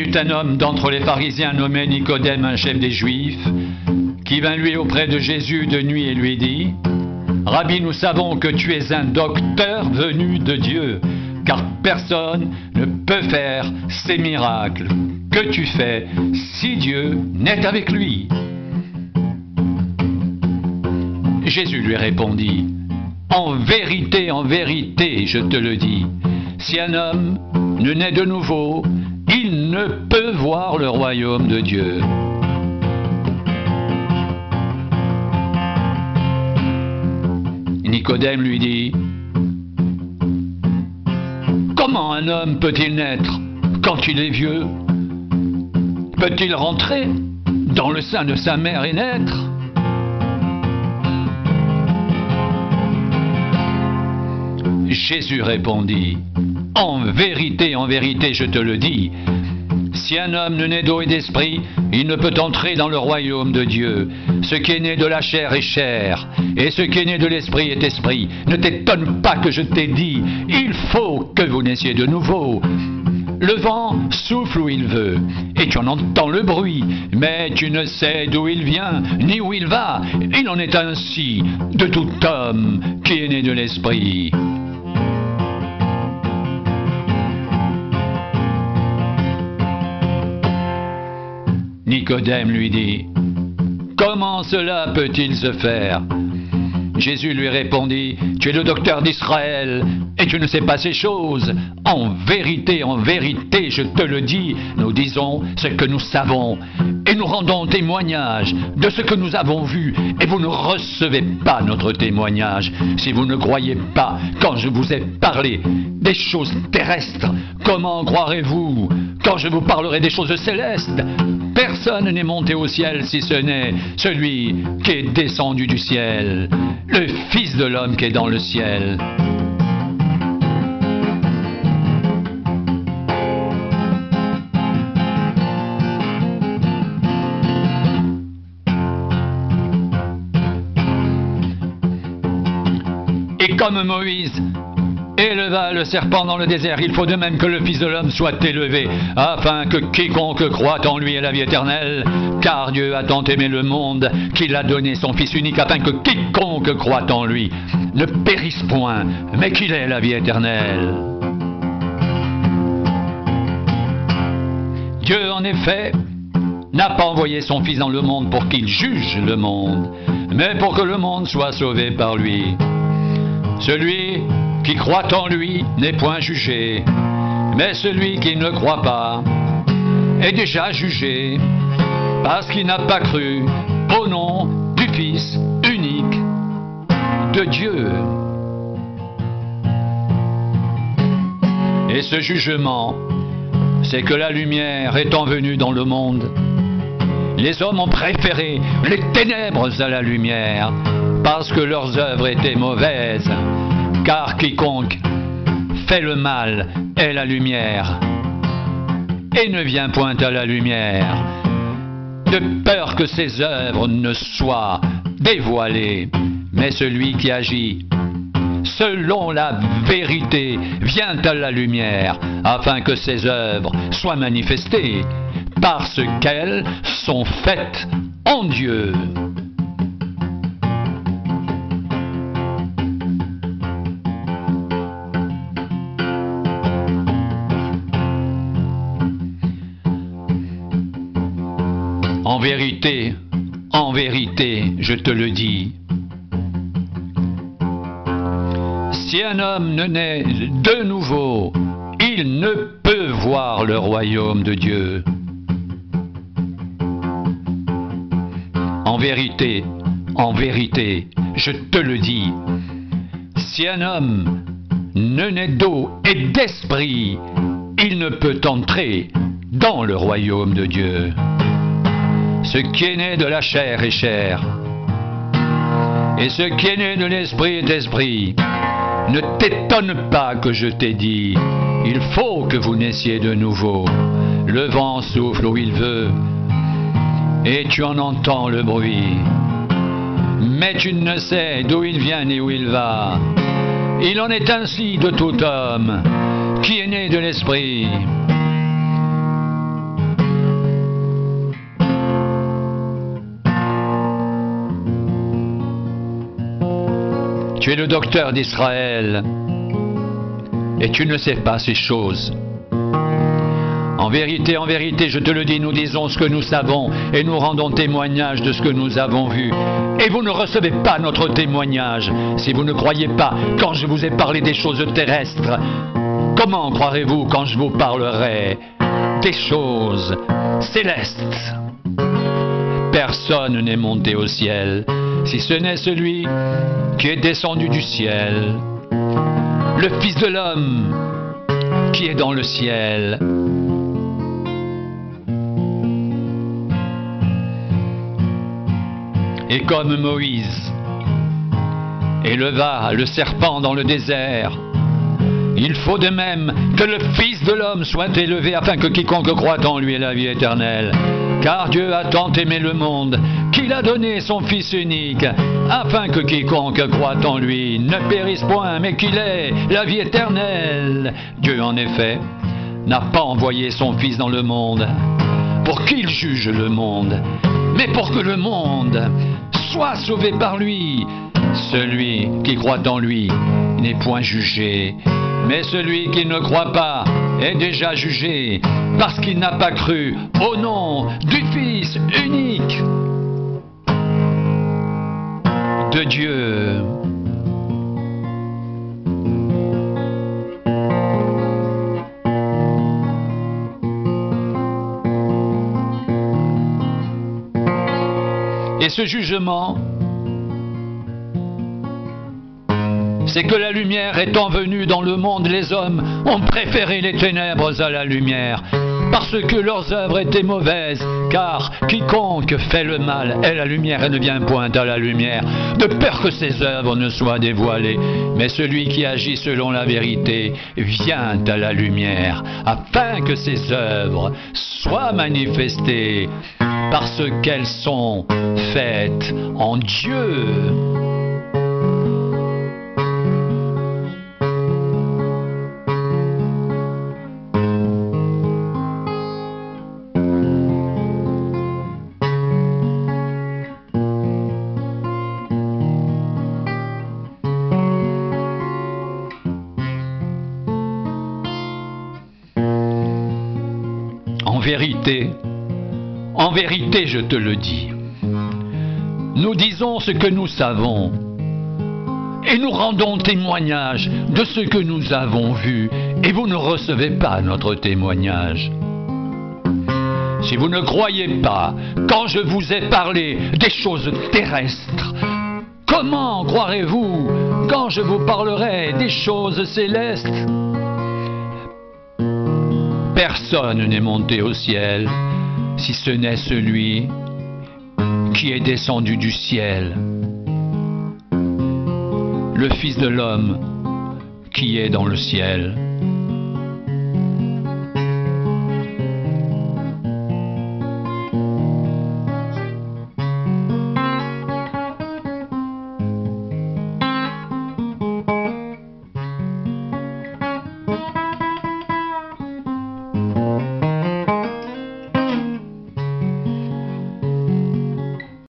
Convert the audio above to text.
eut un homme d'entre les pharisiens nommé Nicodème, un chef des Juifs, qui vint lui auprès de Jésus de nuit et lui dit : « Rabbi, nous savons que tu es un docteur venu de Dieu, car personne ne peut faire ces miracles que tu fais si Dieu n'est avec lui. » Jésus lui répondit : « En vérité, je te le dis, si un homme ne naît de nouveau, il ne peut voir le royaume de Dieu. » Nicodème lui dit : « Comment un homme peut-il naître quand il est vieux? Peut-il rentrer dans le sein de sa mère et naître ? » Jésus répondit : « En vérité, je te le dis, si un homme ne naît d'eau et d'esprit, il ne peut entrer dans le royaume de Dieu. Ce qui est né de la chair est chair, et ce qui est né de l'esprit est esprit. Ne t'étonne pas que je t'ai dit, il faut que vous naissiez de nouveau. Le vent souffle où il veut, et tu en entends le bruit, mais tu ne sais d'où il vient, ni où il va. Il en est ainsi de tout homme qui est né de l'esprit. » Nicodème lui dit : « Comment cela peut-il se faire ? » Jésus lui répondit : « Tu es le docteur d'Israël, et tu ne sais pas ces choses. En vérité, je te le dis, nous disons ce que nous savons, et nous rendons témoignage de ce que nous avons vu, et vous ne recevez pas notre témoignage. Si vous ne croyez pas quand je vous ai parlé des choses terrestres, comment croirez-vous quand je vous parlerai des choses célestes ? Personne n'est monté au ciel si ce n'est celui qui est descendu du ciel, le Fils de l'homme qui est dans le ciel. » Et comme Moïse éleva le serpent dans le désert, il faut de même que le Fils de l'homme soit élevé, afin que quiconque croit en lui ait la vie éternelle. Car Dieu a tant aimé le monde qu'il a donné son Fils unique, afin que quiconque croit en lui ne périsse point, mais qu'il ait la vie éternelle. Dieu, en effet, n'a pas envoyé son Fils dans le monde pour qu'il juge le monde, mais pour que le monde soit sauvé par lui. Celui qui croit en lui n'est point jugé, mais celui qui ne croit pas est déjà jugé, parce qu'il n'a pas cru au nom du Fils unique de Dieu. Et ce jugement, c'est que la lumière étant venue dans le monde, les hommes ont préféré les ténèbres à la lumière, parce que leurs œuvres étaient mauvaises. Car quiconque fait le mal est la lumière, et ne vient point à la lumière, de peur que ses œuvres ne soient dévoilées. Mais celui qui agit selon la vérité vient à la lumière, afin que ses œuvres soient manifestées, parce qu'elles sont faites en Dieu. En vérité, je te le dis, si un homme ne naît de nouveau, il ne peut voir le royaume de Dieu. En vérité, je te le dis, si un homme ne naît d'eau et d'esprit, il ne peut entrer dans le royaume de Dieu. Ce qui est né de la chair est chair, et ce qui est né de l'esprit est esprit. Ne t'étonne pas que je t'ai dit, il faut que vous naissiez de nouveau. Le vent souffle où il veut, et tu en entends le bruit, mais tu ne sais d'où il vient ni où il va. Il en est ainsi de tout homme qui est né de l'esprit. Tu es le docteur d'Israël et tu ne sais pas ces choses. En vérité, je te le dis, nous disons ce que nous savons et nous rendons témoignage de ce que nous avons vu. Et vous ne recevez pas notre témoignage si vous ne croyez pas quand je vous ai parlé des choses terrestres. Comment croirez-vous quand je vous parlerai des choses célestes? Personne n'est monté au ciel, si ce n'est celui qui est descendu du ciel, le Fils de l'homme qui est dans le ciel. Et comme Moïse éleva le serpent dans le désert, il faut de même que le Fils de l'homme soit élevé afin que quiconque croit en lui ait la vie éternelle. Car Dieu a tant aimé le monde qu'il a donné son Fils unique, afin que quiconque croit en lui ne périsse point, mais qu'il ait la vie éternelle. Dieu, en effet, n'a pas envoyé son Fils dans le monde pour qu'il juge le monde, mais pour que le monde soit sauvé par lui. Celui qui croit en lui n'est point jugé, mais celui qui ne croit pas est déjà jugé, parce qu'il n'a pas cru au nom du Fils unique de Dieu. Et ce jugement, c'est que la lumière étant venue dans le monde, les hommes ont préféré les ténèbres à la lumière, parce que leurs œuvres étaient mauvaises, car quiconque fait le mal est la lumière et ne vient point à la lumière, de peur que ses œuvres ne soient dévoilées. Mais celui qui agit selon la vérité vient à la lumière, afin que ses œuvres soient manifestées, parce qu'elles sont faites en Dieu. En vérité, je te le dis, nous disons ce que nous savons et nous rendons témoignage de ce que nous avons vu, et vous ne recevez pas notre témoignage. Si vous ne croyez pas quand je vous ai parlé des choses terrestres, comment croirez-vous quand je vous parlerai des choses célestes? Personne n'est monté au ciel, si ce n'est celui qui est descendu du ciel, le Fils de l'homme qui est dans le ciel.